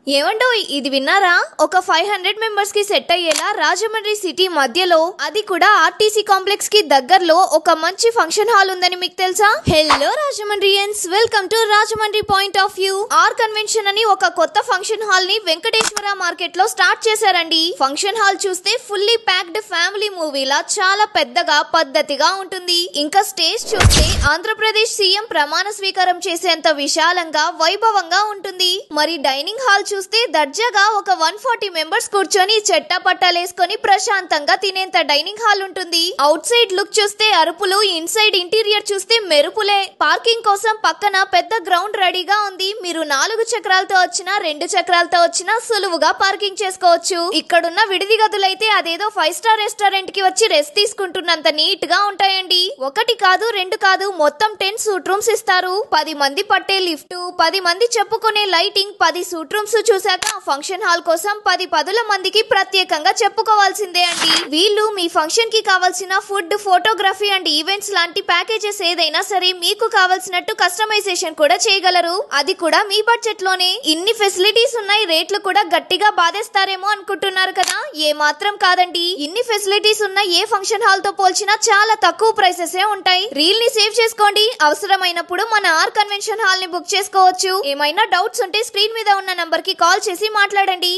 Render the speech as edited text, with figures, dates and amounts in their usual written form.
ఏమండో ఇది విన్నారా? ఒక 500 మెంబర్స్ కి సెట్ అయ్యేలా రాజమండ్రి సిటీ మధ్యలో, అది కూడా ఆర్టీసీ కాంప్లెక్స్ కి దగ్గరలో ఒక మంచి ఫంక్షన్ హాల్ ఉందని మీకు తెలుసా? Hello Rajahmundrians, welcome to Rajahmundry point of view. R convention అని ఒక కొత్త ఫంక్షన్ హాల్ ని వెంకటేశ్వర మార్కెట్ లో స్టార్ట్ చేశారండి. ఫంక్షన్ హాల్ చూస్తే ఫుల్లీ ప్యాక్డ్ ఫ్యామిలీ మూవీలా చాలా పెద్దగా పద్ధతిగా ఉంటుంది. ఇంకా స్టేజ్ చూస్తే ఆంధ్రప్రదేశ్ సీఎం ప్రమాణ స్వీకారం చేసేంత విశాలంగా వైభవంగా ఉంటుంది. మరి డైనింగ్ హాల్ చూస్తే దర్జాగా ఒక 140 మెంబర్స్ కూర్చొని చెట్టా పట్టాలేసుకొని ప్రశాంతంగా తినేంత డైనింగ్ హాల్ ఉంటుంది. అవుట్ సైడ్ లుక్ చూస్తే అరుపులు, ఇన్సైడ్ ఇంటీరియర్ చూస్తే మెరుపులే. పార్కింగ్ కోసం పక్కన పెద్ద గ్రౌండ్ రెడీగా ఉంది. మీరు 4 చక్రాలతో వచ్చినా 2 చక్రాలతో వచ్చినా సులువుగా పార్కింగ్ చేసుకోవచ్చు. ఇక్కడున్న విడిది గదులైతే అదేదో 5 స్టార్ రెస్టారెంట్ కి వచ్చి రెస్ట్ తీసుకుంటున్నంత నీట్ గా ఉంటాయండి. 1 కాదు 2 కాదు, మొత్తం 10 సూట్ రూమ్స్ ఇస్తారు. 10 మంది పట్టే లిఫ్ట్, 10 మంది చెప్పుకునే లైటింగ్, 10 సూట్ రూమ్స్ చూసాక ఫంక్షన్ హాల్ కోసం 10 పదుల మందికి ప్రత్యేకంగా చెప్పుకోవాల్సిందే అండి. వీళ్ళు మీ ఫంక్షన్ కి కావాల్సిన ఫుడ్, ఫోటోగ్రఫీ అండ్ ఈవెంట్స్ లాంటి ప్యాకేజెస్ ఏదైనా సరే మీకు కావాల్సినట్టు కస్టమైజేషన్ కూడా చేయగలరు. అది కూడా మీ బడ్జెట్ లోనే. ఇన్ని ఫెసిలిటీస్ ఉన్నాయి, రేట్లు కూడా గట్టిగా బాధేస్తారేమో అనుకుంటున్నారు కదా? ఏ మాత్రం కాదండి. ఇన్ని ఫెసిలిటీస్ ఉన్న ఏ ఫంక్షన్ హాల్ తో పోల్చినా చాలా తక్కువ ప్రైసెస్ ఉంటాయి. రీల్ ని సేవ్ చేసుకోండి, అవసరమైనప్పుడు మన ఆర్ కన్వెన్షన్ హాల్ ని బుక్ చేసుకోవచ్చు. ఏమైనా డౌట్స్ ఉంటే స్క్రీన్ మీద ఉన్న నంబర్ కి కాల్ చేసి మాట్లాడండి.